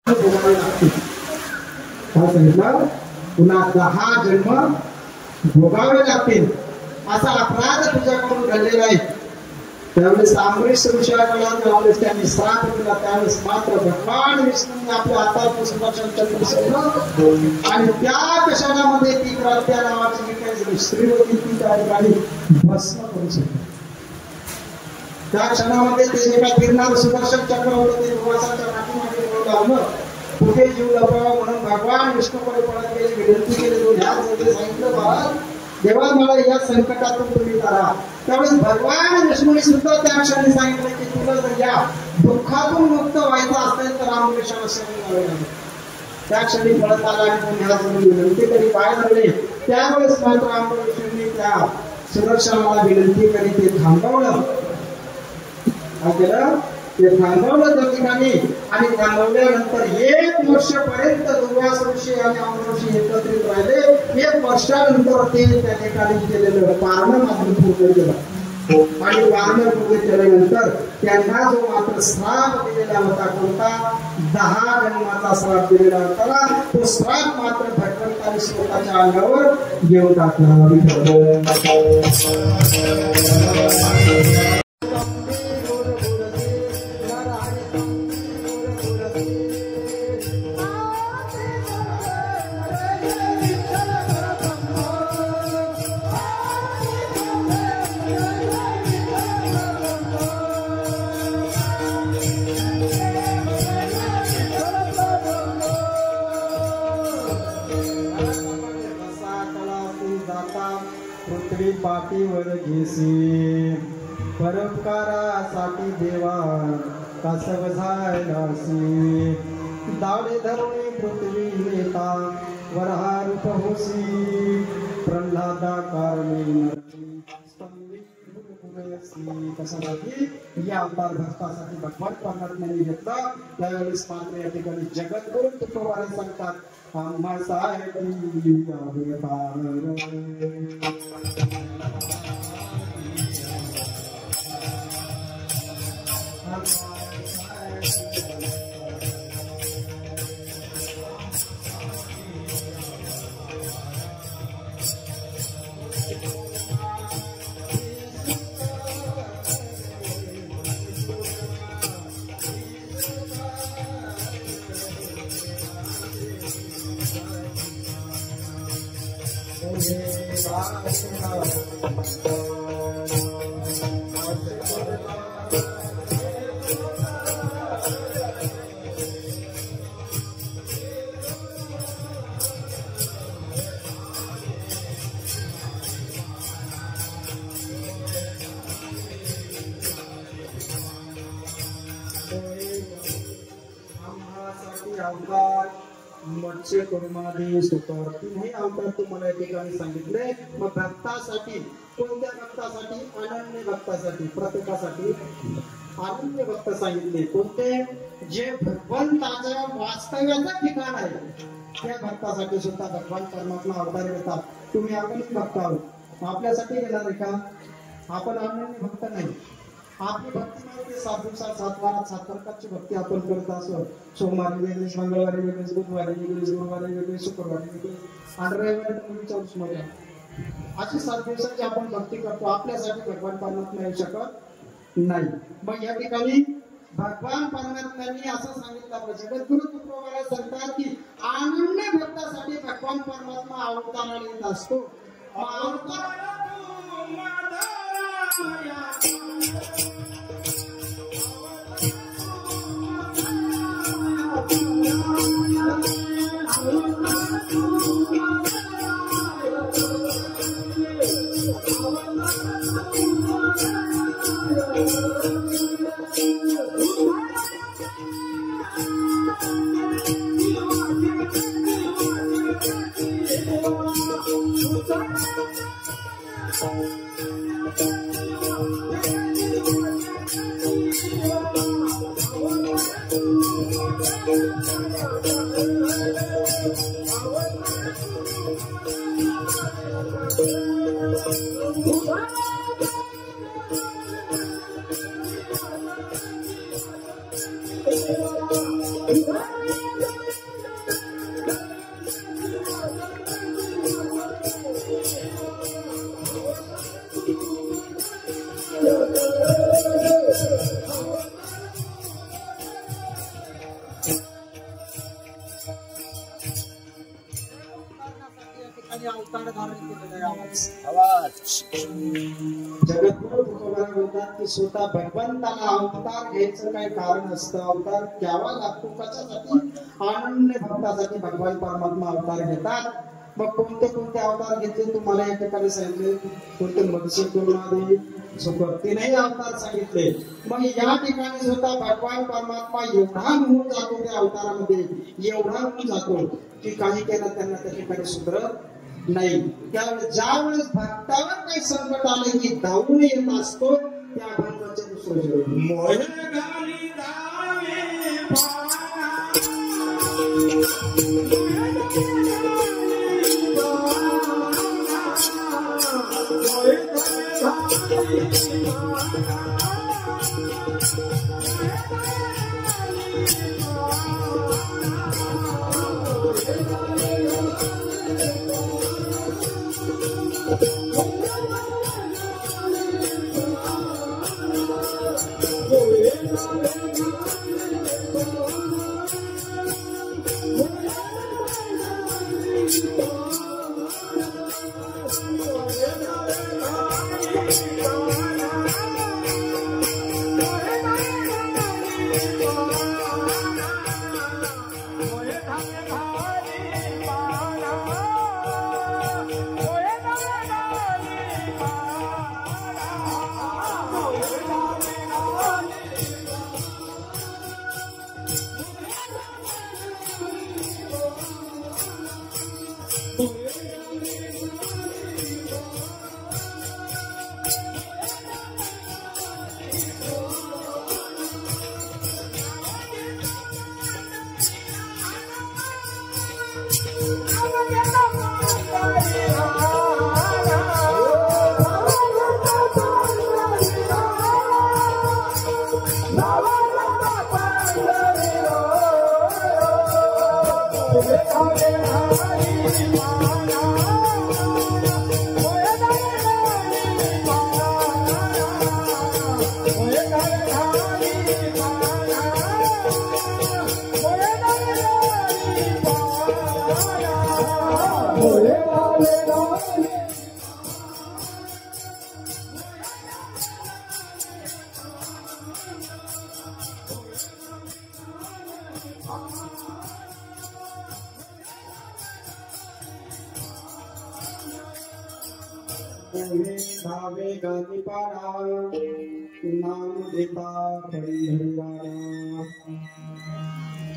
भोगावे लागतील. काय सांगितलं? पुन्हा 10 जन्म भोगावे लागतील असा अपराध तुझ्याकडून घडलेला आहे. त्यावेळेस अमरीश ऋषीला ज्यावेळेस त्यांनी श्राप दिला त्यावेळेस मात्र भगवान विष्णूंनी आपल्या हातात सुदर्शन चक्र सोडलं आणि त्या क्षणामध्ये ती प्रत्या नावाची जी काही स्त्री होती ती त्या ठिकाणी भस्म करू शकते. त्या क्षणामध्ये ते जे काय फिरणार सुदर्शन चक्र होतं ते भगवानाच्या पाठीमागे लावलं. कुठे जीव लपवावा म्हणून भगवान विष्णूकडे पळत गेले, विनंती केली. तो ह्या सांगितलं बाळा देवा मला या संकटातून तुम्ही करा. त्यावेळेस भगवान विष्णूने सुद्धा त्या क्षणी सांगितलं की तुला जर या दुःखातून मुक्त व्हायचं असेल तर रामकृष्णाला शरण घ्यावे लागेल. त्या क्षणी पळत आला आणि तो ह्या विनंती करी पाय लागले. त्यावेळेस मात्र रामकृष्णांनी त्या सुदर्शनाला विनंती करी ते थांबवलं. काय केलं? ते थांबवलं त्या ठिकाणी आणि थांबवल्यानंतर 1 वर्षापर्यंत दुर्वास ऋषी आणि अमर ऋषी एकत्रित राहिले. 1 वर्षानंतर ते त्या ठिकाणी केलेलं पारण मात्र पूर्ण केलं आणि पारण पूर्ण केल्यानंतर त्यांना जो मात्र श्राप दिलेला होता कोणता 10 जन्माचा श्राप दिलेला होता तो श्राप मात्र भगवंताने स्वतःच्या अंगावर घेऊन टाकला. पृथ्वी पाठीवर घेसी परोपकारासाठी देवा कसब झालासी. दाडे धरुणी पृथ्वी नेता वरहा रूप होसी प्रल्हादा कारणी कशासाठी या अवतार भक्तासाठी भगवान परमात्म्याने घेतला. त्यावेळेस मात्र या ठिकाणी जगद्गुरु तुकोबारे सांगतात आम्हासाठी मत्स्य कुर्मादी सुकर तीनही अवतार तुम्हाला या ठिकाणी सांगितले. मग भक्तासाठी कोणत्या भक्तासाठी? अनन्य भक्तासाठी. प्रत्येकासाठी अनन्य भक्त सांगितले. कोणते? जे भगवंताच्या वास्तव्याचं ठिकाण आहे त्या भक्तासाठी सुद्धा भगवान परमात्मा अवतार घेतात. तुम्ही अनन्य भक्त आहोत, आपल्यासाठी गेला नाही का? आपण अनन्य भक्त नाही. आपली भक्ती म्हणजे 7 दिवसात 7 वारात 7 प्रकारची भक्ती आपण करत असो. सोमवारी वेगळीच, मंगळवारी वेगळीच, बुधवारी वेगळीच, गुरुवारी वेगळीच, शुक्रवारी वेगळीच आणि रविवारी तुम्ही मध्ये अशी 7 दिवसाची आपण भक्ती करतो. आपल्यासाठी भगवान परमात्मा येऊ शकत नाही. मग या ठिकाणी भगवान परमात्म्यांनी असं सांगितलं जगद्गुरु तुकोबारे सांगतात की अनन्य भक्तासाठी भगवान परमात्मा अवताराला येत असतो. Thank you. अवतार धारण केलेला आवाज जगद्गुरु तुकोबाराय म्हणतात की स्वतः भगवंताला अवतार घ्यायचं काय कारण असतं, अवतार घ्यावा लागतो कशासाठी, अनन्य भक्तासाठी भगवान परमात्मा अवतार घेतात. मग कोणते कोणते अवतार घेतले तुम्हाला या ठिकाणी सांगितले, कोणते मत्स्यकुर्मादी तीनही अवतार सांगितले. मग या ठिकाणी स्वतः भगवान परमात्मा एवढा होऊन जातो त्या अवतारामध्ये, एवढा होऊन जातो की काही केलं त्यांना त्या ठिकाणी सुधरत नाही. त्यावेळेस ज्या वेळेस भक्तावर काही संकट आले की धावून येत असतो त्या भगवानचे दुसरं भावे गादी पारा नाम देता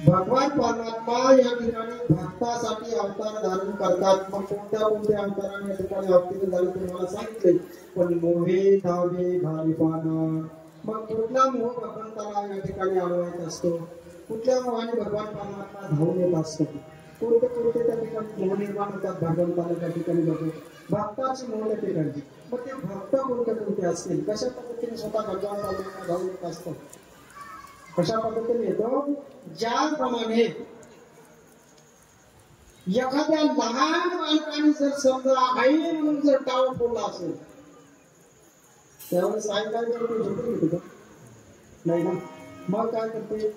भगवान परमात्मा या ठिकाणी भक्तासाठी अवतार धारण करतात. मग कोणत्या कोणत्या अवताराने या ठिकाणी अवतीर्ण झाले तुम्हाला सांगितले. पण मोहे धावे घाली पाना, मग कुठला मोह भगवंताला या ठिकाणी अडवायचा असतो, कुठल्या मोहाने भगवान परमात्मा धावून येत असतो, कोणते कोणते त्या ठिकाणी मोह निर्माण होतात भगवंताला त्या ठिकाणी बघू भक्ताची मोह त्या ठिकाणी. मग ते भक्त कोणते कोणते असतील, कशा पद्धतीने स्वतः भगवान परमात्मा धावून येत असतो, कशा पद्धतीने येतो, ज्याप्रमाणे एखाद्या लहान बालकाने जर समजा आई म्हणून जर टाळ फोडला असेल त्यावेळेस आई काय करते, झोपून घेते का नाही ना. मग काय करते,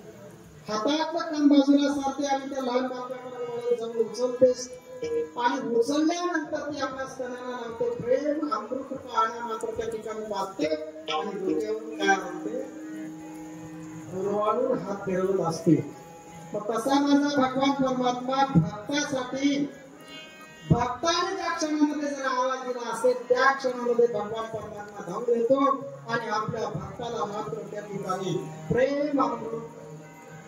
हातातलं काम बाजूला सारते आणि त्या लहान बालकाकडे जाऊन उचलतेस आणि उचलल्यानंतर ती आपल्या स्तनाला लागते. प्रेम अमृत पाहण्या मात्र त्या ठिकाणी वाचते आणि डोक्यावरून काय म्हणते, गुरुवारून हात फिरवत असते. मग तसा माझा भगवान परमात्मा भक्तासाठी भक्ताने ज्या क्षणामध्ये जर आवाज दिला असेल त्या क्षणामध्ये भगवान परमात्मा धावून येतो आणि आपल्या भक्ताला मात्र त्या ठिकाणी प्रेम अमृत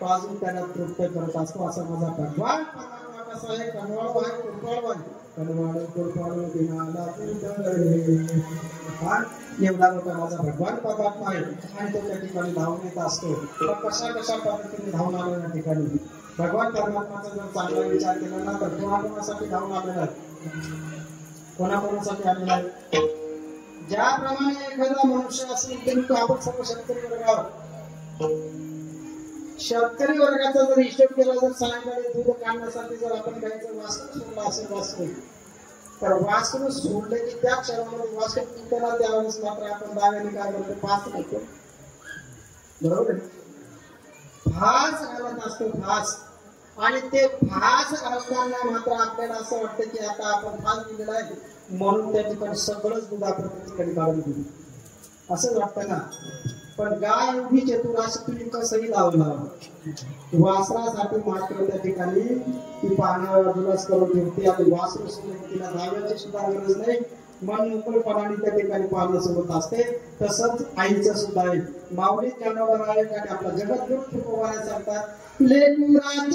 पाजून त्यांना तृप्त करत असतो. असा माझा भगवान परमात्मा कसा आहे, कनवाळू आहे, कृपाळू आहे. कनवाळू कृपाळू दिनाला एवढा मोठा माझा भगवान परमात्मा आहे आणि तो त्या ठिकाणी धावून येत असतो. कशा कशा पद्धतीने धावून आलो या ठिकाणी भगवान परमात्माचा जर चांगला विचार केला ना तर कोणाकोणासाठी धावून आलेला आहे, कोणाकोणासाठी आलेला आहे. ज्याप्रमाणे एखादा मनुष्य असेल तरी तो आपण सर्व शेतकरी वर्गावर शेतकरी वर्गाचा जर हिशोब केला, जर सायंकाळी दूध काढण्यासाठी जर आपण गायचं वासरू सोडलं असेल, वासरू तर वासरू सोडलं की त्या क्षणामध्ये वासरू पिकताना त्यावेळेस मात्र आपण दाव्याने काय करतो, फास घालतो, बरोबर आहे. फास घालत असतो, फास. आणि ते फास घालताना मात्र आपल्याला असं वाटतं की आता आपण फास दिलेला आहे म्हणून त्या ठिकाणी सगळंच दूध आपण त्या ठिकाणी काढून घेऊ, असंच वाटतं ना. पण गाय एवढी चतुर असं तुम्ही कसंही लावलं, वासरासाठी मात्र त्या ठिकाणी ती पाण्यावर बाजूलाच करून ठेवते. आणि वासरू सोडून तिला धाव्याची सुद्धा गरज नाही, मन मोकळेपणाने त्या ठिकाणी पाणी सोडत असते. तसंच आईचं सुद्धा आहे. माऊली जनावर आहे आणि आपला जगद्गुरु तुकोबाने सांगतात, लेकराचे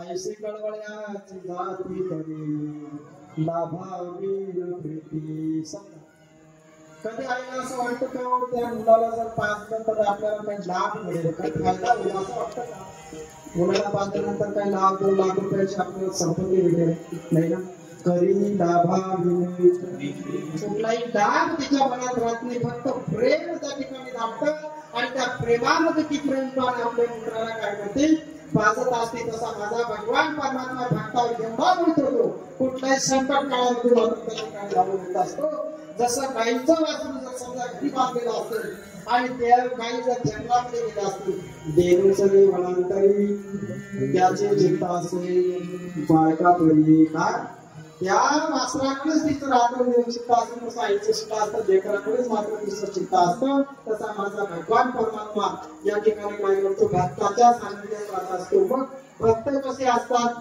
ऐसी कळवळ्याची जाती तरी लाभावी प्रीती. कधी आईला असं वाटतं का त्या मुलाला जर पाजलं तर आपल्याला काही लाभ मिळेल, काही फायदा होईल असं वाटतं का? मुलाला पाजल्यानंतर काही लाभ, 2 लाख रुपयाची आपल्याला संपत्ती मिळेल नाही ना. करी लाभावी कुठलाही लाभ तिच्या मनात राहत नाही, फक्त प्रेम त्या ठिकाणी लागतं. आणि त्या प्रेमामध्ये ती प्रेमपणे आपल्या मित्राला काय करते, पाजत असते. तसा माझा भगवान परमात्मा भक्तावर एवढा मिळतो, कुठल्याही संकट काळामध्ये मात्र त्या ठिकाणी लावून येत असतो. जसं गाईचं वासरू जर समजा घरी बांधलेलं असेल आणि त्या गाई जर जंगलामध्ये गेल्या असतील, देवीचं वनांतरी त्याचे चिंता असेल बायका पडली काय, त्या वासराकडेच तिचं रात्र चिंता असतं. तसं आईचं सुद्धा असतं, लेकराकडेच मात्र तिचं चिंता असतं. तसा माझा भगवान परमात्मा या ठिकाणी काय करतो, भक्ताच्या सान्निध्यात राहत असतो. मग भक्त कसे असतात,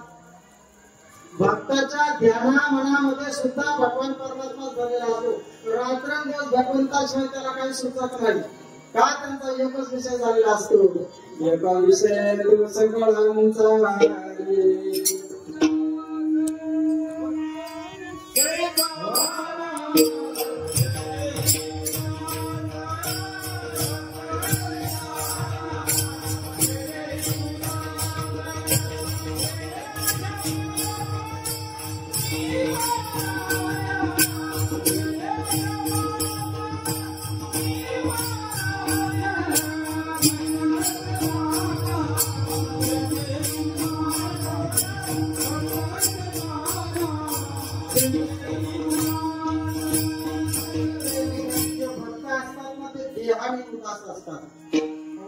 भक्ताच्या ध्याना मनामध्ये सुद्धा भगवान परमात्मा झालेला असतो. रात्रंदिवस भगवंताशिवाय त्याला काही सुचत नाही. का, त्यांचा एकच विषय झालेला असतो, एका विषय सगळ्यांचा.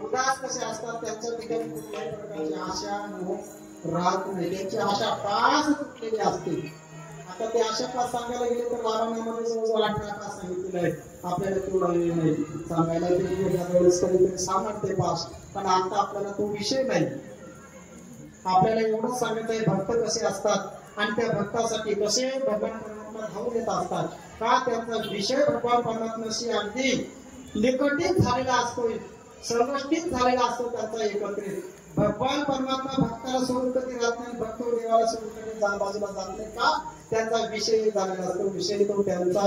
उदास कसे असतात, त्यांच्या ठिकाणी कुठल्याही प्रकारची आशा राहत नाही, त्यांची आशा पास तुटलेली असते. आता ते आशा पास सांगायला गेले तर वाराण्यामध्ये जवळजवळ 18 पास सांगितलेले आहेत. आपल्याला तेवढं नाही सांगायला, वेळेस कधीतरी सांगते पास, पण आता आपल्याला तो विषय नाही. आपल्याला एवढंच सांगत आहे भक्त कसे असतात आणि त्या भक्तासाठी कसे भगवान परमात्मा धावून येत असतात. का, त्यांचा विषय भगवान परमात्म्याशी अगदी निकटीत झालेला असतो, संगष्टीत झालेला असतो त्यांचा एकत्रित. भगवान परमात्मा भक्ताला सोडून कधी राहत नाही, भक्त देवाला सोडून कधी बाजूला जात नाही. का, त्यांचा विषय झालेला असतो, विषय तो त्यांचा.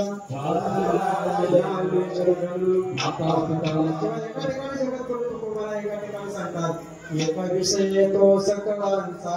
एका ठिकाणी सांगतात, एका विषय तो सकळांचा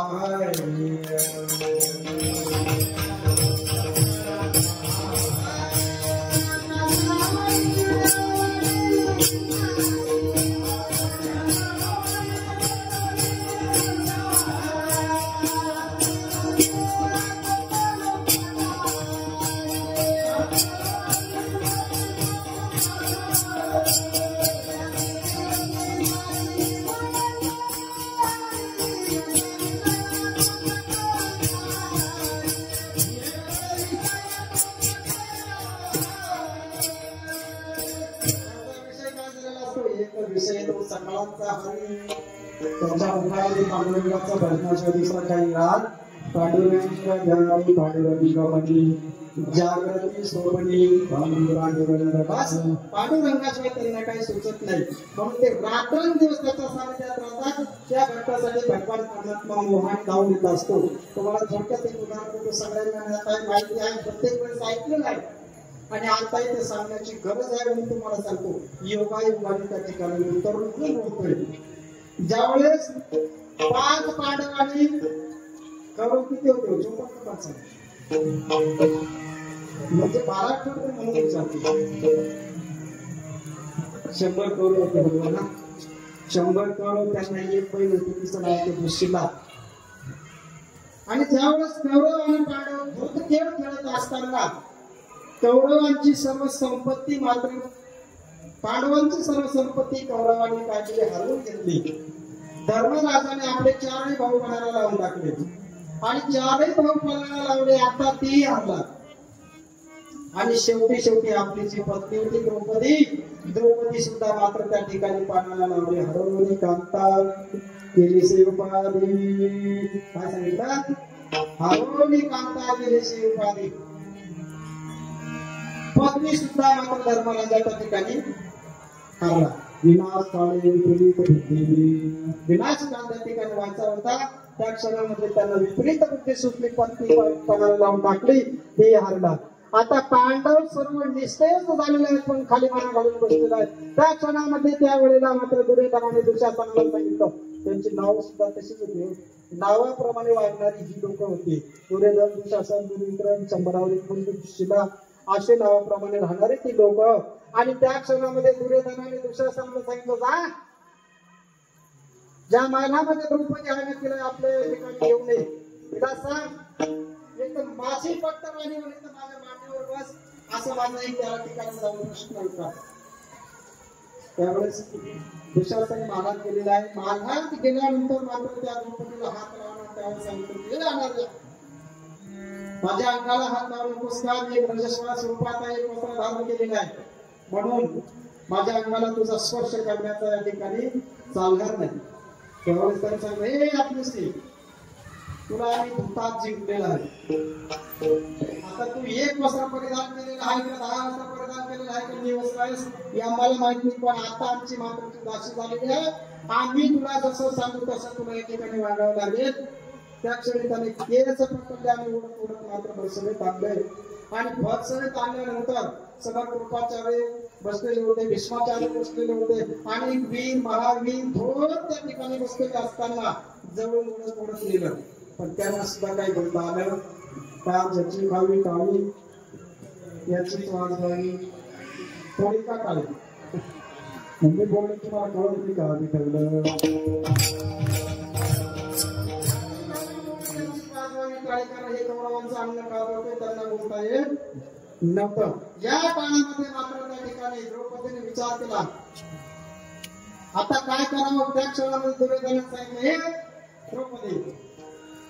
असतो एक विषय तो सकाळचा हरी त्याच्या मुखामध्ये पांडुरंगाचा भजनाच्या दुसरा काही राग पांडुरंग पांडुरंगमणी जागृती सोबणी पांडुरंगाशिवाय त्यांना काही सुचत नाही म्हणून ते रात्रंदिवस त्याच्या सानिध्यात राहतात त्या भक्तासाठी भगवान परमात्मा मोहान गाऊन येत असतो तुम्हाला थोडक्यात एक उदाहरण देतो सगळ्यांना काही माहिती आहे प्रत्येक वेळेस ऐकलेलं आहे आणि आता इथे सांगण्याची गरज आहे म्हणून तुम्हाला सांगतो योगायोगाने त्या ठिकाणी उतरून बोलतोय ज्यावेळेस 5 पांडवांनी कौरव किती होते 54 म्हणजे 12 करोड म्हणून विचारतो 100 करोड होते बरोबर ना 100 करोड त्यांना एक बैल होते तिचं नाव होते दुशीला आणि ज्यावेळेस कौरव आणि पांडव धूत खेळ खेळत असताना कौरवांची सर्व संपत्ती मात्र पांडवांची सर्व संपत्ती कौरवांनी काय केली हरवून घेतली धर्मराजाने आपले 4 भाऊ पणाला लावून टाकले आणि 4 भाऊ पणाला लावले आता ती हरला आणि शेवटी आपली जी पत्नी होती द्रौपदी सुद्धा मात्र त्या ठिकाणी पाण्याला लावली हरवली कांता केली उपाधी काय सांगितलं हरवली कांता केली उपाधी पत्नी सुद्धा मात्र धर्मराजाच्या ठिकाणी हरला विनाश काळे विनाश काळ त्या ठिकाणी व्हायचा होता त्या क्षणामध्ये त्यांना विपरीत बुद्धी सुटली पत्नी पणाला लावून टाकली ते हरला आता पांडव सर्व निश्चयच झालेले आहेत पण खाली माना घालून बसलेला आहे त्या क्षणामध्ये त्या वेळेला मात्र दुर्योधनाने दुःशासनाला सांगितलं त्यांची नाव सुद्धा तशीच होती नावाप्रमाणे वागणारी ही लोक होती दुर्योधन दुःशासन दुर्विक्रम चंबरावरी शिला असे नावाप्रमाणे राहणारे ती लोक आणि त्या क्षणामध्ये दुर्योधनाने दुःशासनाला सांगितलं जा ज्या महिन्यामध्ये द्रौपदी आहे तिला आपल्या ठिकाणी येऊ नये तिला सांग एक तर माझी फक्त माझी म्हणून माझ्या मांडीवर बस असं माझं त्या ठिकाणी जाऊन प्रश्न होता त्यावेळेस दुःशासनाने माघार केलेला आहे माघार गेल्यानंतर मात्र त्या द्रौपदीला हात लावणार त्यावेळेस सांगितलं माझ्या अंगाला हात लावून नकोस एक रजस्वला स्वरूपाचा एक वस्त्र धारण केलेला आहे म्हणून माझ्या अंगाला तुझा स्पर्श करण्याचा या ठिकाणी चालणार नाही त्यावेळेस त्याने सांगितलं हे आपली तुला आम्ही धुतात जिंकलेला आहे आता तू एक वस्त्र परिधान केलेला आहे का 10 वस्त्र परिधान केलेलं आहे का मी वस्त्र आहेस हे आम्हाला माहित नाही पण आता आमची मात्र तू दासी झालेली आहे आम्ही तुला जसं सांगू तसं तुला या ठिकाणी वागावं लागेल त्या क्षणी त्याने केस पकडले आणि उडत मात्र बसवे ताणले आणि बसवे ताणल्यानंतर सगळं कृपाचार्य बसलेले होते भीष्माचार्य बसलेले होते आणि वीर महावीर थोर त्या ठिकाणी बसलेले असताना जवळ उडत लिहिलं पण त्यांना सुद्धा काही बोलता आलं का ज्याची भावी काळी याचीच वाजवावी थोडी का काळी म्हणजे बोलले तुम्हाला कळत नाही का आम्ही ठेवलं हे कौरवांचं अन्न काढवते त्यांना बोलता येत नव्हतं या काळामध्ये मात्र त्या ठिकाणी द्रौपदीने विचार केला आता काय करावं त्या क्षणामध्ये दुर्योधनाने सांगितलं हे द्रौपदी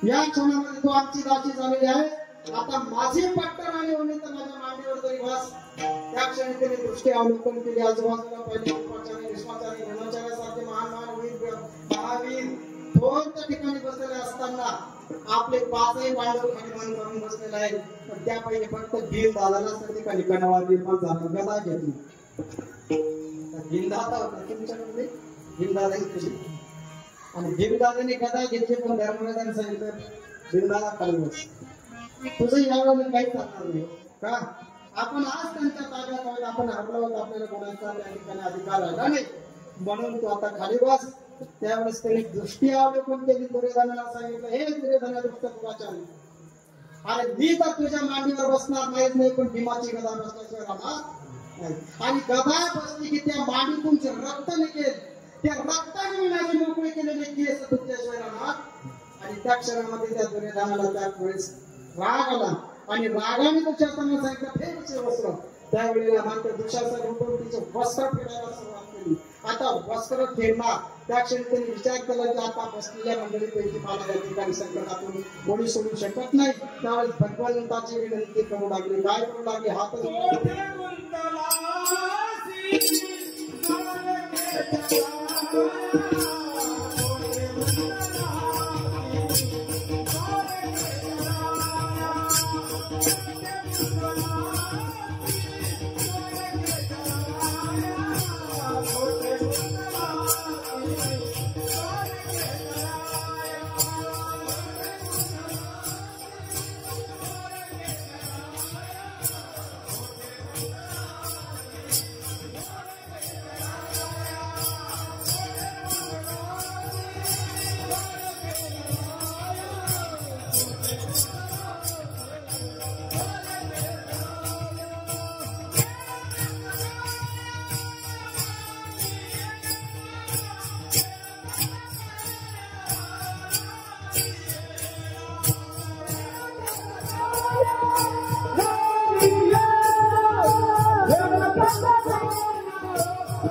या क्षणामध्ये तू आमची दासी झालेली आहे आता माझी पट्टर आणि होणे तर माझ्या मांडीवर तरी बस त्या क्षणी त्याने दृष्टी अवलोकन केली आजूबाजूला पहिले कृपाचार्य भीष्माचार्य द्रोणाचार्यासारखे महान वीर महावीर थोर त्या ठिकाणी बसलेले असताना आपले 5 पांडव खाली मान करून बसलेले आहेत पण त्या पहिले फक्त भीम दादाला त्या ठिकाणी कणवा निर्माण झाला गदा घेतली भीमदादा होता तुमच्याकडे भीमदादा घेतली आणि भीमदादाने गदा घेतली पण धर्मराजाने सांगितलं भीमदादा खाली बस तुझं यावेळेला काही चालणार नाही का आपण आज त्यांच्या ताब्यात आहोत आपण हरलो आहोत आपल्याला कोणाचा त्या ठिकाणी अधिकार राहिला नाही म्हणून तू आता खाली बस त्यावेळेस त्यांनी दृष्टी अवलोकन केली दुर्योधनाला सांगितलं हे दुर्योधना दृष्ट कृपाचार्य अरे मी तर तुझ्या मांडीवर बसणार नाहीत नाही पण भीमाची गदा बसल्याशिवाय राहणार नाही आणि गदा बसली की त्या मांडीतून जे रक्त निघेल त्या रक्ताने माझी मोकळी केलेले केस तुझ्याशिवाय राहणार आणि त्या क्षणामध्ये त्या दुर्योधनाला त्यावेळेस राग आला आणि रागाने दुःशासनाला सांगितलं फेरीचे वस्त्र त्यावेळेला मात्र दुःशासन उठून तिचं वस्त्र फेडायला सुरुवात केली आता वस्त्र फेडणार त्या क्षणी त्यांनी विचार केला की आता बसलेल्या मंडळीपैकी मला या ठिकाणी संकटातून कोणी सोडू शकत नाही त्यावेळेस भगवंताची विनंती करू लागली काय करू लागली हात हात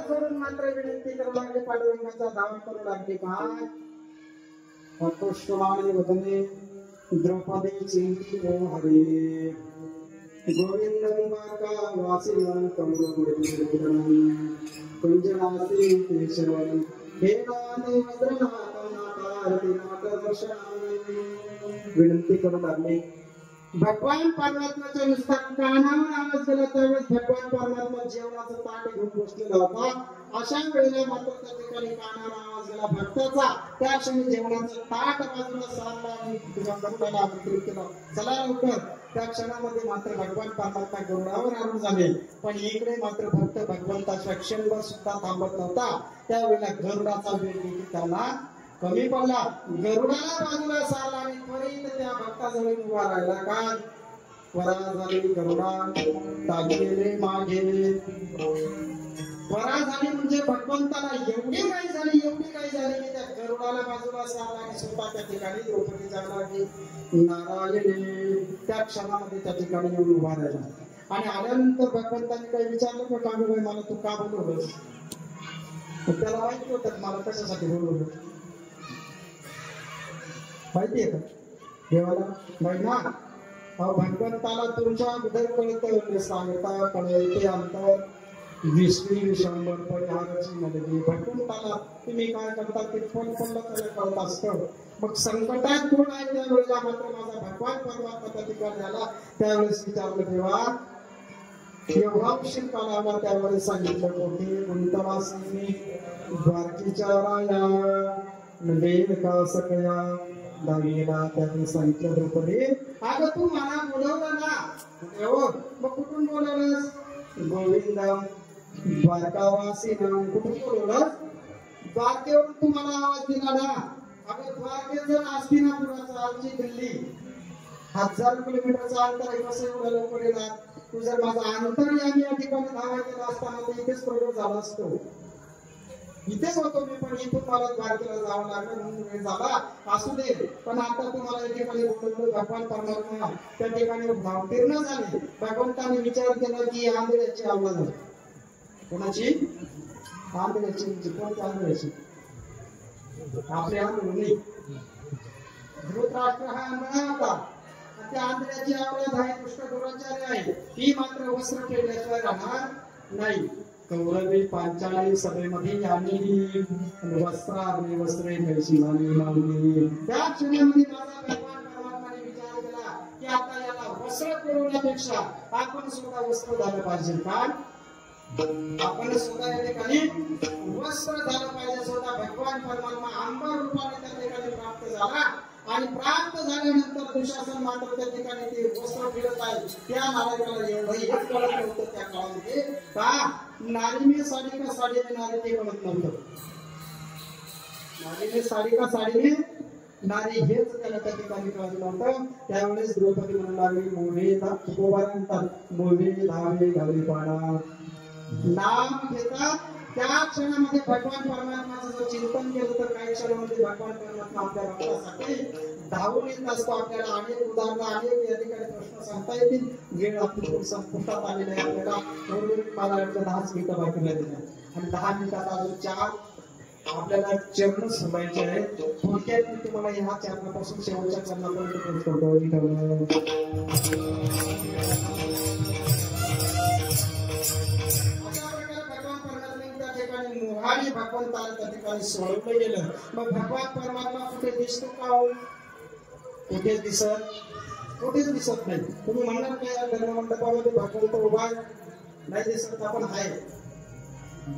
करून मात्र विनंती करू लागले पांडुरंगाचा धावा करू लागले काय हतोष्टवाणी वदने द्रौपदी चिंती ओ हरे गोविंद माका वासिवन कमलोगुणी कुंजनासी केशवरी हे नाने वज्रनाथनाकारती नाटदर्शनानी विनंती करू लागले भगवान परमात्म्याच्या नुसता कानावर आवाज गेला त्यावेळेस भगवान परमात्मा जेवणाचा ताट घेऊन बसलेला होता अशा वेळेला मात्र त्या ठिकाणी कानावर आवाज गेला भक्ताचा त्या क्षणी जेवणाचं ताट बाजूला सारला आणि तुझ्या भक्ताला आमंत्रित केलं चला लवकर त्या क्षणामध्ये मात्र भगवान परमात्मा गरुडावर आरूढ झाले पण इकडे मात्र भक्त भगवंताच्या क्षणभर सुद्धा थांबत नव्हता त्यावेळेला गरुडाचा वेग देखील त्यांना कमी पडला गरुडाला बाजूला सारला आणि त्वरित त्या भक्ताजवळ उभा राहिला काय परा झाली गरुडा तागेले मागे परा झाली म्हणजे भगवंताला एवढी काही झाली की त्या गरुडाला बाजूला सारला आणि स्वतः त्या ठिकाणी द्रौपदी जायला लागली नारायणे त्या क्षणामध्ये त्या ठिकाणी येऊन उभा राहिला आणि आल्यानंतर भगवंताने काही विचारलं का कागूबाई मला तू का बोलवलंस त्याला माहिती होतं मला कशासाठी बोलवलं माहितीये का देवाला नाही ना भगवंताला तुमच्या उदर कळत सांगता कळते अंतर विष्णी विषंबर परिहाराची मदती भगवंताला तुम्ही काय करता ते फोन पडलं त्याला कळत असतं मग संकटात कोण आहे त्यावेळेला मात्र माझा भगवान परमात्मा त्या ठिकाणी झाला त्यावेळेस विचारलं देवा एवढा उशीर कालाला त्यावेळेस सांगितलं कोणी गुंतवासी द्वारकीच्या राया देव का सकया दावीला त्यांनी सांगितलं द्रौपदी अगं तू मला बोलवलं ना हो मग कुठून बोलवलंस गोविंद द्वारकावासी ना कुठून बोलवलं द्वारकेवरून तू मला आवाज दिला ना अगं द्वारके जर हस्तिनापुराचा आमची दिल्ली 1000 किलोमीटरचा अंतर आहे कसं एवढं लवकर येणार तू जर माझा अंतर्यामी या ठिकाणी धावा केला असताना तर इथेच प्रयोग झाला असतो इथेच होतो मी पण इथून मला द्वारकेला जावं लागलं म्हणून वेळ झाला असू दे पण आता तुम्हाला या ठिकाणी बोलवलं भगवान परमात्मा त्या ठिकाणी भावतीर्ण झाले भगवंताने विचार केला की आंधळ्याची आवाज कोणाची आंधळ्याची म्हणजे कोणत्या आंधळ्याची आपले आंधळ नाही धृतराष्ट्र हा आंधळा होता त्या आंधळ्याची आवाज आहे कृष्ण दुराचार्य आहे ही मात्र वस्त्र केल्याशिवाय राहणार नाही कौरवी पांचाली सभेमध्ये आलेली वस्त्राने वस्त्रे घ्यायची मानली त्या क्षणामध्ये माझा भगवान परमात्माने विचार केला की आता याला वस्त्र पुरवण्यापेक्षा आपण सुद्धा वस्त्र झालं पाहिजे का आपण सुद्धा या ठिकाणी वस्त्र झालं पाहिजे स्वतः भगवान परमात्मा अंबर रूपाने त्या ठिकाणी प्राप्त झाला आणि प्राप्त झाल्यानंतर दुशासन मात्र त्या ठिकाणी ते वस्त्र फिरत आहे त्या नारायणाला एवढं हेच कळत नव्हतं त्या काळामध्ये का नारीने साडी का साडीने नारी ते कळत नव्हतं नारीने साडी का साडीने नारी हेच त्याला त्या ठिकाणी कळत नव्हतं त्यावेळेस द्रौपदी म्हणू लागली मोहे म्हणतात मोहे धावे घाली पाडा नाम घेतात त्या क्षणामध्ये भगवान परमात्माचं जर चिंतन केलं तर काही क्षणामध्ये भगवान परमात्मा आपल्या भक्तासाठी धावून येत असतो आपल्याला अनेक उदाहरणं अनेक या ठिकाणी प्रश्न सांगता येतील वेळ आपली संपुष्टात आलेली आहे आपल्याला मला वाटतं 10 मिनिटं बाकीला दिल्या आणि 10 मिनिटात अजून 4 आपल्याला चरण सोडायचे आहेत थोडक्यात मी तुम्हाला ह्या चरणापासून शेवटच्या चरणापर्यंत पोहोचवतो मोहाने भगवंताला त्या ठिकाणी सोडवलं गेलं मग भगवान परमात्मा कुठे दिसतो का हो कुठेच दिसत नाही तुम्ही म्हणणार काय या धर्ममंडपामध्ये भगवंत उभा नाही दिसत आपण आहे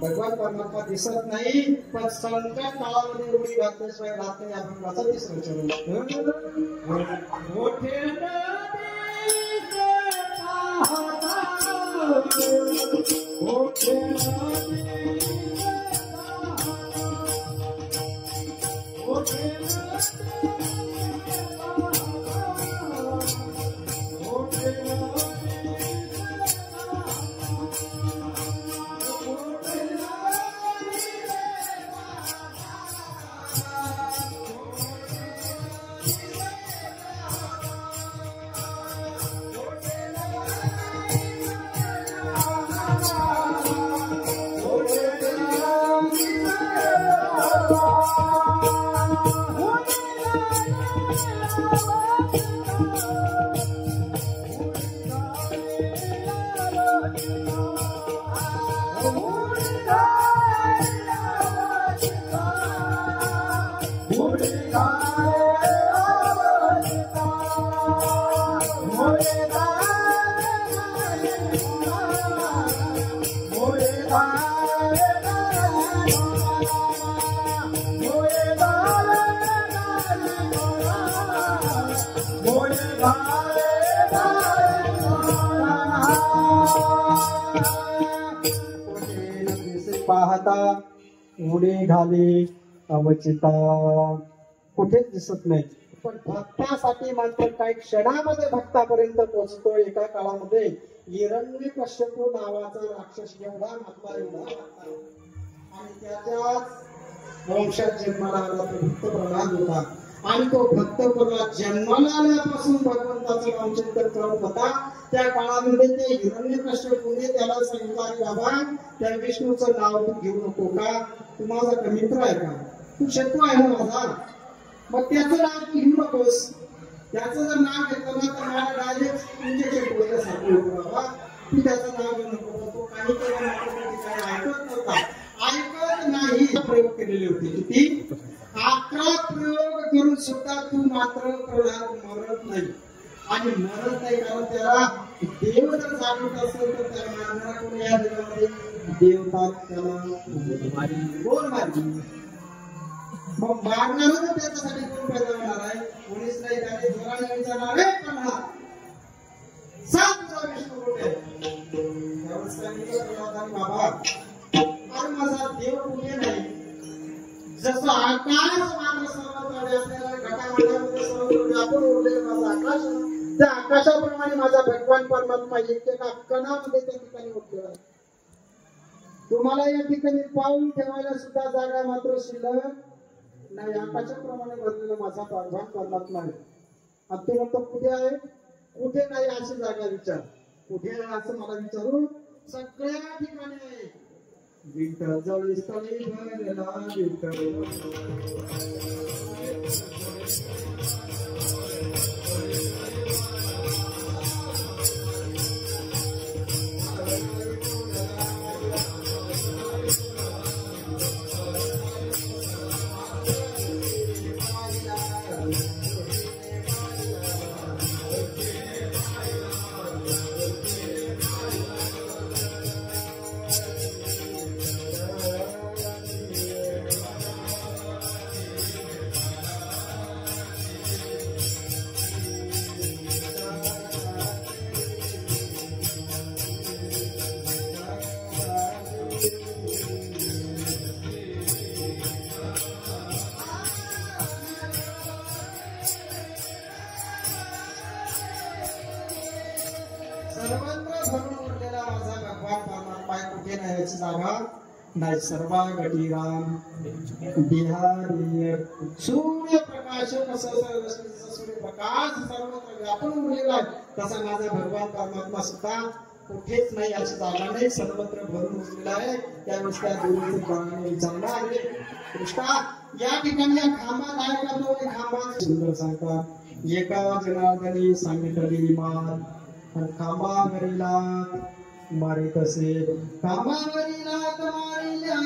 भगवान परमात्मा दिसत नाही पण संकट काळामध्ये एवढी घातल्याशिवाय राहत नाही आपण माझा तिसरं चरण Okay. पाहता उडी घाली अवचिता कुठेच दिसत नाही, पण भक्तासाठी मात्र काही क्षणामध्ये भक्तापर्यंत पोहोचतो. एका काळामध्ये हिरण्यकश्यपू नावाचा राक्षस एवढा मारला आणि त्याच्याच वंशात जन्माला आला तो भक्त प्रल्हाद होता. आणि तो भक्त प्रल्हाद जन्माला आल्यापासून भगवंताचा नामचिंतन करत होता. त्या काळामध्ये ते हिरण्यकश्यपूने त्याला सांगितलं, बाबा त्या विष्णूचं नाव तू घेऊ नको का, तू माझा का मित्र आहे का, तू शत्रू आहे ना माझा, मग त्याचं नाव तू घेऊ नकोस. त्याचं जर नाव घेतलं ना तर मला डायरेक्ट तुमच्या डोळ्यासारखं होतं, बाबा तू त्याचं नाव घेऊ नको. तो काही काही ऐकत नव्हता, ऐकत नाही. प्रयोग केलेले होते किती 11 प्रयोग करून सुद्धा तू मात्र प्रल्हाद मरत नाही. आणि मरत नाही कारण त्याला देव जर जाणवत असेल तर त्याला मारणारा कोण या जगामध्ये देवता त्याला कोण मारली. मग मारणार तर त्याच्यासाठी कोण पैदा होणार आहे, कोणीच नाही. त्याने जोराने विचारणार आहे प्रल्हाद सांग तुझा विष्णू कुठे. त्यावेळेस सांगितलं प्रल्हादाने, बाबा अरे माझा देव कुठे नाही. जसं आकाश मात्र सर्वत्र आपल्याला घटाघटामध्ये सर्वत्र व्यापून उरलेलं माझं आकाश, त्या आकाशाप्रमाणे माझा भगवान परमात्मा एकेका कणामध्ये त्या ठिकाणी उठलेला आहे. तुम्हाला या ठिकाणी पाऊल ठेवायला सुद्धा जागा मात्र शिल्लक नाही. आकाशाप्रमाणे भरलेला माझा भगवान परमात्मा आहे. आणि तो म्हणतो कुठे आहे, कुठे नाही अशी जागा विचार. कुठे आहे असं मला विचारू, सगळ्या ठिकाणी आहे. विठ्ठल जवळ स्थळी भरला विठ्ठल. जागा नाही. सर्वा गटीराम बिहारी सूर्यप्रकाश सूर्यप्रकाश सर्वत्र व्यापून उरलेला आहे, तसा माझा भगवान परमात्मा सुद्धा कुठेच नाही, अशी जागा नाही, सर्वत्र भरून उरलेला आहे. त्यावेळेस त्या देवीचे प्राणाने विचारला, अरे कृष्णा या ठिकाणी या खांबात आहे का, तो खांबात सुंदर सांगतात. एका जनार्दनी सांगितली मान खांबावरीला मारे तसे, कामावरीला मारिल्या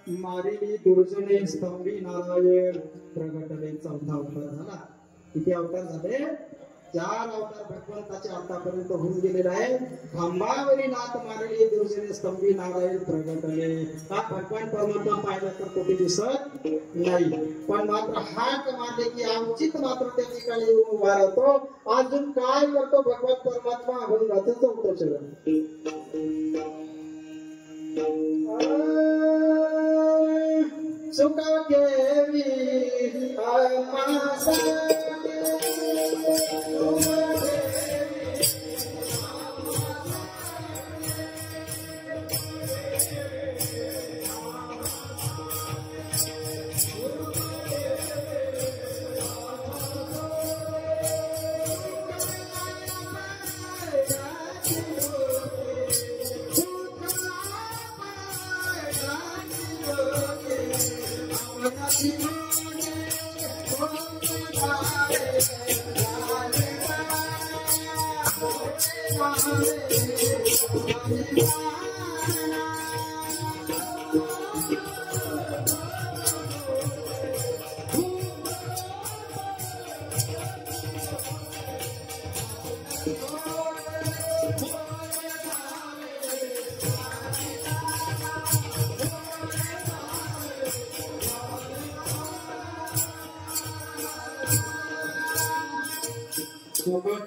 मारिली दुर्जने स्तंभी नारायण प्रगटले चौथा अवतार झाला. किती अवतार झाले? 4 अवतार भगवंताचे आतापर्यंत होऊन गेलेले आहे. खांबावरी नाथ मारिली दुर्जने स्तंभी नारायण प्रगटले. हा भगवान परमात्मा पाहिला तर कुठे दिसत नाही, पण मात्र हाक मारले की अवचित मात्र त्या ठिकाणी येऊन उभा राहतो. अजून काय करतो भगवान परमात्मा? होऊन जातो चौथं चरण. सुख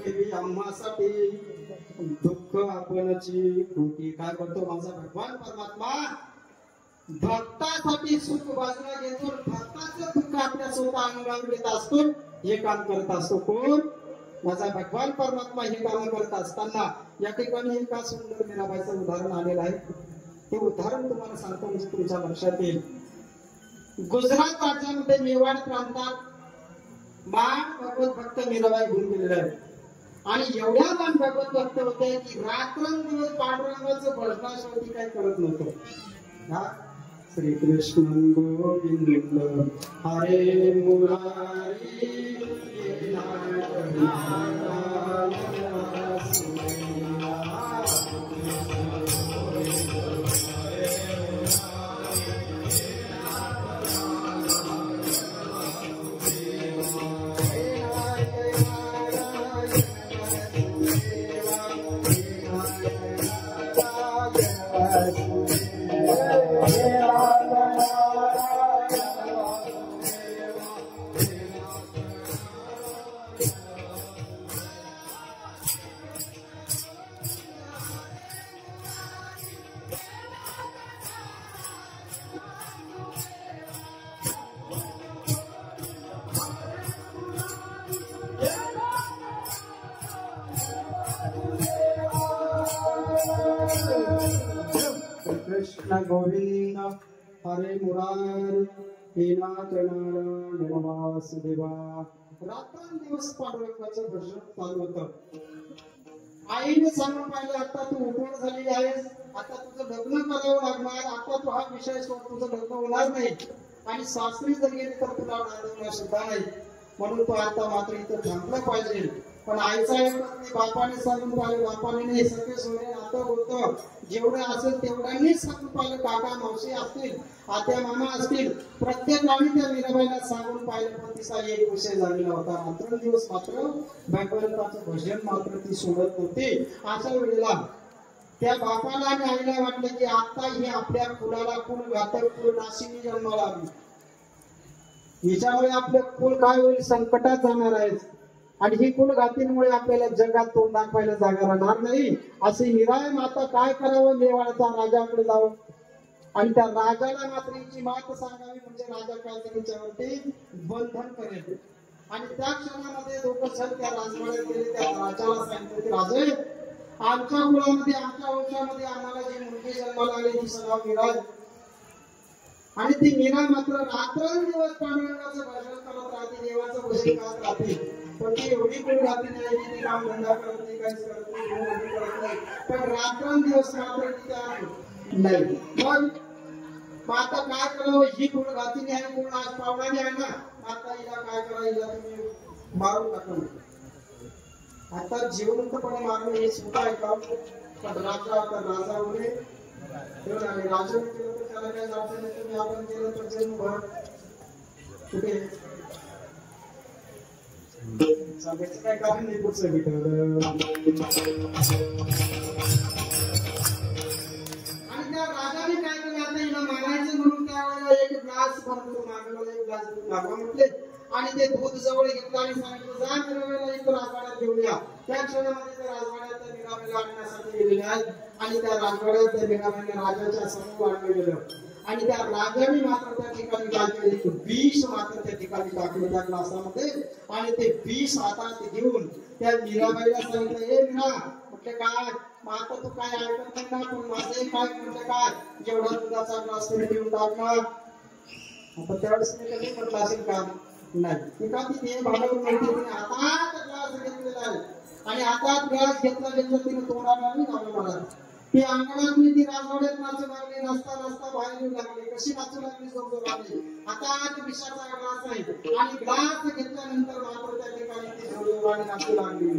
केवी आम्हासाठी दुःख आपणची कृती. काय करतो माझा भगवान परमात्मा? भक्तासाठी सुख बाजूला घेतो, भक्ताचं दुःख आपल्या स्वतः अंगावर घेत असतो. हे काम करत असतो कोण? माझा भगवान परमात्मा. हे काम करत असताना या ठिकाणी एका सुंदर मीराबाईचं उदाहरण आलेलं आहे. ते उदाहरण तुम्हाला सांगतो म्हणजे तुमच्या लक्षात येईल. गुजरात राज्यामध्ये मेवाड प्रांतात मान भगवत भक्त मीराबाई घेऊन गेलेले आहेत. आणि एवढ्या मान भगवत भक्त होते की रात्रंदिवस पांडुरंगाचं भजनाशिवाय काय करत नव्हतं. श्रीकृष्ण गोविंद हरे मुरारी कृष्ण गोविंद हरे मुरारी हे नाथ नारायण वासुदेवा. रात्रंदिवस पांडुरंगाचं भजन चालू होतं. आईने सांगून पाहिलं, आता तू उठवण झालेली आहेस, आता तुझं लग्न करावं लागणार, आता तू हा विषय सोड, तुझं लग्न होणार नाही आणि सासरी जर गेली तर तुला नांदवणार सुद्धा नाही, म्हणून तू आता मात्र इथं थांबलं पाहिजे. पण आईचा ऐकत नाही, बापाने सांगून पाहिलं, बापाने नाही, सगळे सोडे नातं होतं, जेवढं असेल तेवढ्यांनीच सांगून पाहिलं. काका मावशी असतील, आत्या मामा असतील, प्रत्येकाने त्या मीराबाईला सांगून पाहिलं, पण तिचा एक विषय झालेला होता. रात्रंदिवस मात्र भगवंताचं भजन मात्र ती सोडत होती. अशा वेळेला त्या बापाला आणि आईला वाटलं की आता ही आपल्या कुलाला कुल घातक कुल नाशिनी जन्माला आली, हिच्यामुळे आपलं कुल काय होईल, संकटात जाणार आहे आणि ही कुलघातींमुळे आपल्याला जगात तोंड दाखवायला जागा राहणार नाही. असे निराय माता काय करावं, मेवाडचा राजाकडे जावं आणि त्या राजाला मात्र हिची मात सांगावी, म्हणजे राजा काय तिच्यावरती बंधन करेल. आणि त्या क्षणामध्ये लोक त्या राजवाड्यात गेले, त्या राजाला सांगितलं की राजे, आमच्या कुळामध्ये आमच्या वंशामध्ये आम्हाला जी मुलगी जन्माला आली ती सगळा मिराज, आणि ती मीरा मात्र रात्रंदिवस पांडुरंगाचं भजन करत राहते, देवाचं भजन करत राहते. पण ती एवढी कुल घातली नाही की ती काम धंदा करत नाही, काहीच करत नाही, पण रात्रंदिवस मात्र ती नाही. मग आता काय करावं, ही कुल घातीने आहे, कोण आज पावलाने आहे ना, आता हिला काय करायला, तुम्ही मारून टाकलं. आता जिवंतपणे मारणं हे सुद्धा आहे का? पण राजा आता राजा वगैरे राजा तुम्हाला काय जायचं नाही तुम्ही आपण केलं तर जन्मभर कुठे सांगायचं काय कारण नाही पुढचं भेटवलं. आणि त्या राजाने काय केलं आता हिला मारायचं म्हणून त्यावेळेला एक ग्लास भरतो मागवला एक ग्लास मागवा म्हटले आणि ते दूध जवळ घेतलं आणि सांगितलं जा मीराबाईला इथं राजवाड्यात घेऊन या. त्या क्षणामध्ये त्या राजवाड्यात त्या मीराबाईला आणण्यासाठी गेलेले आहेत आणि त्या राजवाड्यात त्या मीराबाईने राजाच्या समोर आणलं गेलं आणि त्या राजाने मात्र त्या ठिकाणी काय केलं एक विष मात्र त्या ठिकाणी टाकलं त्या ग्लासामध्ये आणि ते विष हातात घेऊन त्या मीराबाईला सांगितलं हे मीरा म्हटले काय माता तू काय ऐकत नाही का पण माझे काय म्हटलं काय जेवढा दुधाचा ग्लास तुम्ही घेऊन टाकणार आता त्यावेळेस मी कधी म्हटलं असेल का नाही एका तिथे भाडवून माहिती तिने हातात ग्लास घेतलेला आहे आणि हातात ग्लास घेतला तिने तोंडाला नाही लावलं मला ती अंगणात मी ती राजवाड्यात नाचू लागली नसता नसता बाहेर येऊ लागली कशी नाचू लागली जोर लागली हातात विषाचा ग्लास आहे आणि ग्लास घेतल्यानंतर मात्र त्या ठिकाणी ती जोरजोराने नाचू लागली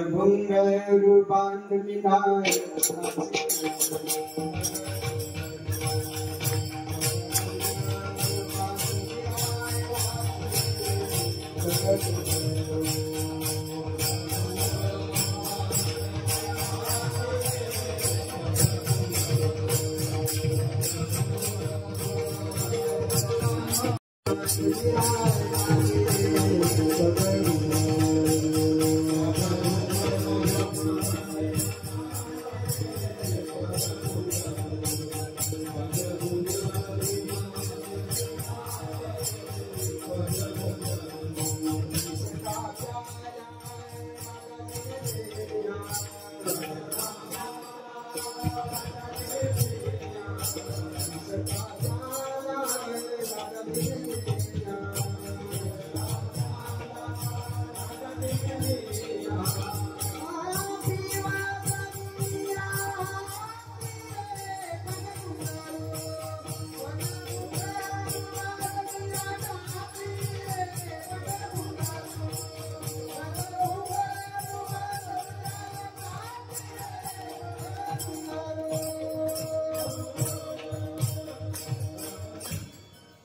भंगार बांधली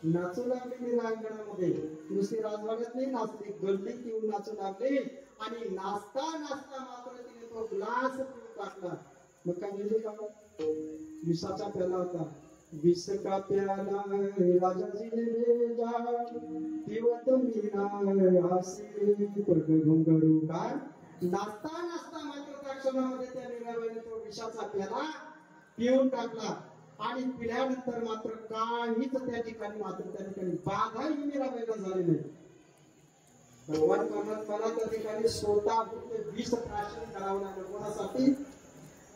नाचू लागले मी राजगडामध्ये नुसती राजवाड्यात नाही नाचली गल्लीत येऊन नाचू लागले आणि नाचता नाचता मात्र तिने तो ग्लास पिऊन टाकला. मग काय म्हणजे का विषाचा प्याला होता विष का प्याला राजाजीने भेजा पिवत मीना हसी प्रग घुंगरू काय नाचता नाचता मात्र त्या क्षणामध्ये त्या मीराबाईने तो विषाचा प्याला पिऊन टाकला आणि पिल्यानंतर मात्र काहीच त्या ठिकाणी बाधाही मीराबाईला झाली नाही. भगवान परमात्म्याला त्या ठिकाणी स्वतः विष प्राशन करावं लागलं कोणासाठी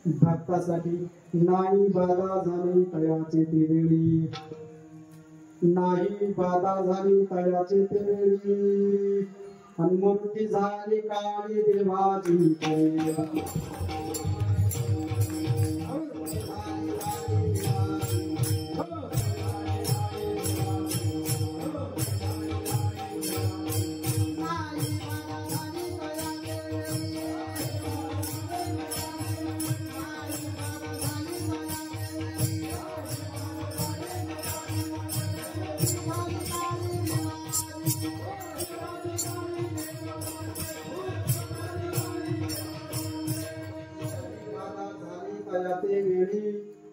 भक्तासाठी. नाही बाधा झाली तयाचे ते वेळी नाही बाधा झाली तयाचे ते वेळी आणि मूर्ती झाली काळी देवाची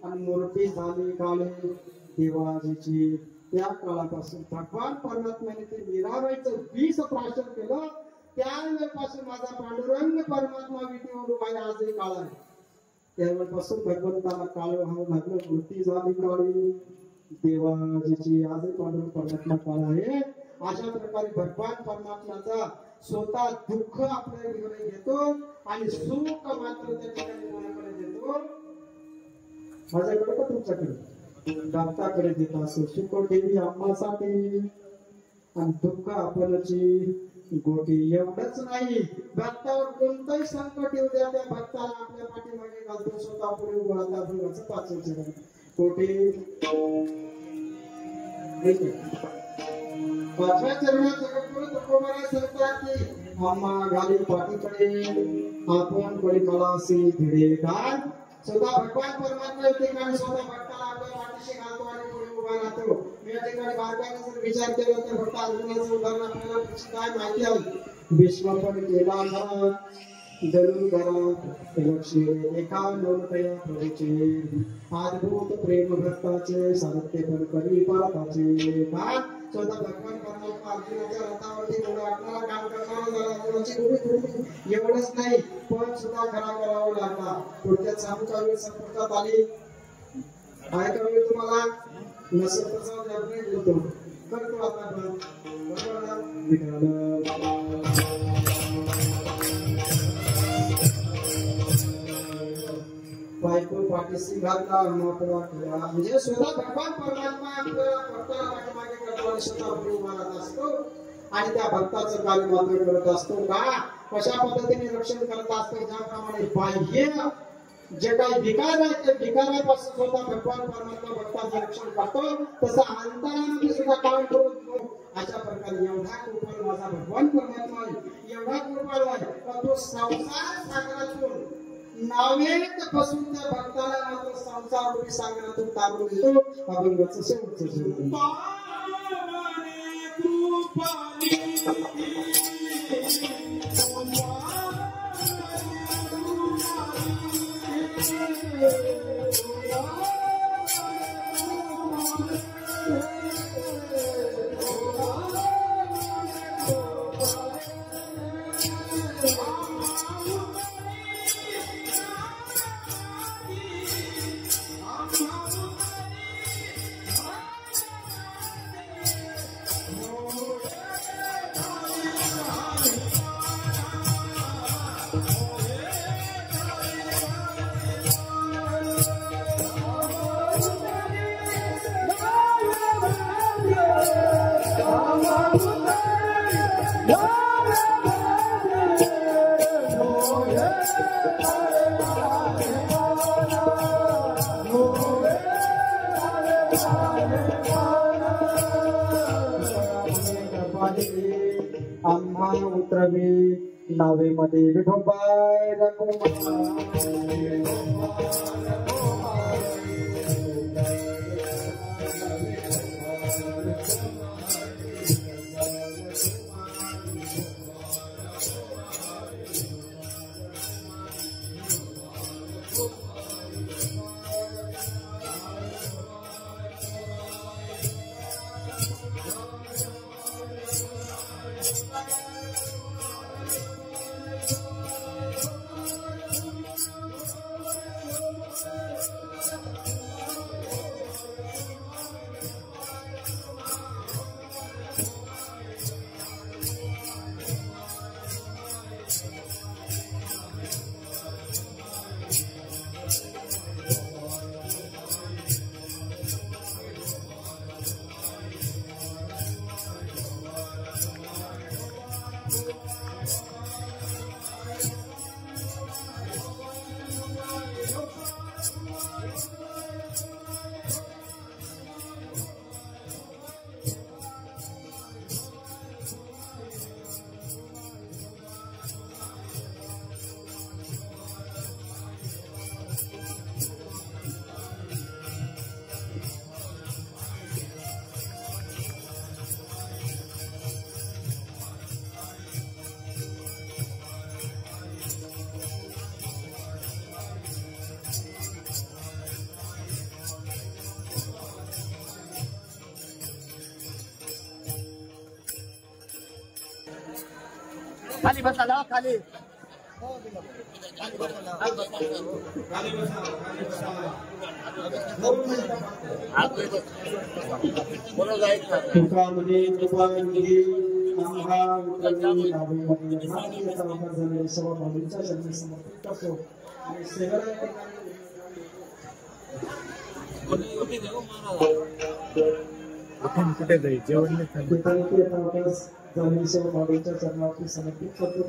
आणि मूर्ती झाली काळे देवाजीची. त्या काळापासून भगवान परमात्म्याने ते मीराबाईचं विष प्राशन केलं त्यावेळेपासून माझा पांडुरंग परमात्मा विधीवर उभा आजही काळ आहे. त्यावेळेपासून भगवंताला काळ व्हावं लागलं. मूर्ती झाली काळी देवाजीची आजही पांडुरंग परमात्मा काळ आहे. अशा प्रकारे भगवान परमात्म्याचा स्वतः दुःख आपल्या घेतो आणि सुख मात्र त्या ठिकाणी कोणाकडे देतो माझ्याकडे का तुमच्याकडे भक्ताकडे देत असो. सुख देवी आम्हासाठी आणि दुःख आपणची गोटी. एवढंच नाही भक्तावर कोणतंही संकट येऊ द्या त्या भक्ताला आपल्या पाठीमागे घालतो स्वतः पुढे उभा राहता पाचवचे कोटी. पाचव्या चरणात जगद्गुरु तुकोबाराय सांगतात की आम्हा घाली पाठीकडे आपण पडी कलासी भिडे काय स्वतः भगवान परमात्मा या ठिकाणी स्वतः भक्ताला आपल्या पाठीशी घालतो आणि पुढे उभा राहतो. या ठिकाणी बारकाईने जर विचार केला तर भक्त अर्जुनाचं उदाहरण आपल्याला काय माहिती आहे. भीष्म पण केला खरा धनुर्धरा लक्ष्मी एका नवतया प्रभूचे अद्भुत प्रेम भक्ताचे सारथे पण करी पाठाचे. काय स्वतः भगवान परमात्मा अर्जुनाच्या रथावरती एवढं आपल्याला काम करणारा झाला. अर्जुनाची थोडी एवढंच नाही पण सुद्धा खरा करावं लागला. पुढच्या सामूचा वेळ संपर्कात आली ऐका वेळ तुम्हाला नसेल तसा अपडेट देतो करतो आता बायको पाठीशी घातला मोकळा केला. म्हणजे स्वतः भगवान परमात्मा आपल्या भक्ताला पाठीमागे करतो आणि स्वतः पुढे उभा राहत असतो आणि त्या भक्ताचं कार्य मात्र करत असतो. का कशा पद्धतीने रक्षण करत असतो. ज्याप्रमाणे बाह्य जे काही विकार आहे त्या विकारापासून स्वतः भगवान परमात्मा भक्ताचं रक्षण करतो तसं अंतरामध्ये सुद्धा काम करतो. अशा प्रकारे एवढा कृपाळू माझा भगवान परमात्मा आहे. एवढा कृपाळू आहे तर तो संसार सागरातून नावेत बसून त्या भक्ताला मात्र संसार रूपी सागरातून तारून देतो. अभंगाचं शेवटचं जीवन आम्हा उतरवे नावेमध्ये विठोबाय खाली बसा खाली कुठे जाईल जेवण जमिनीसह बाबीच्या चरणाची समर्पित करतो.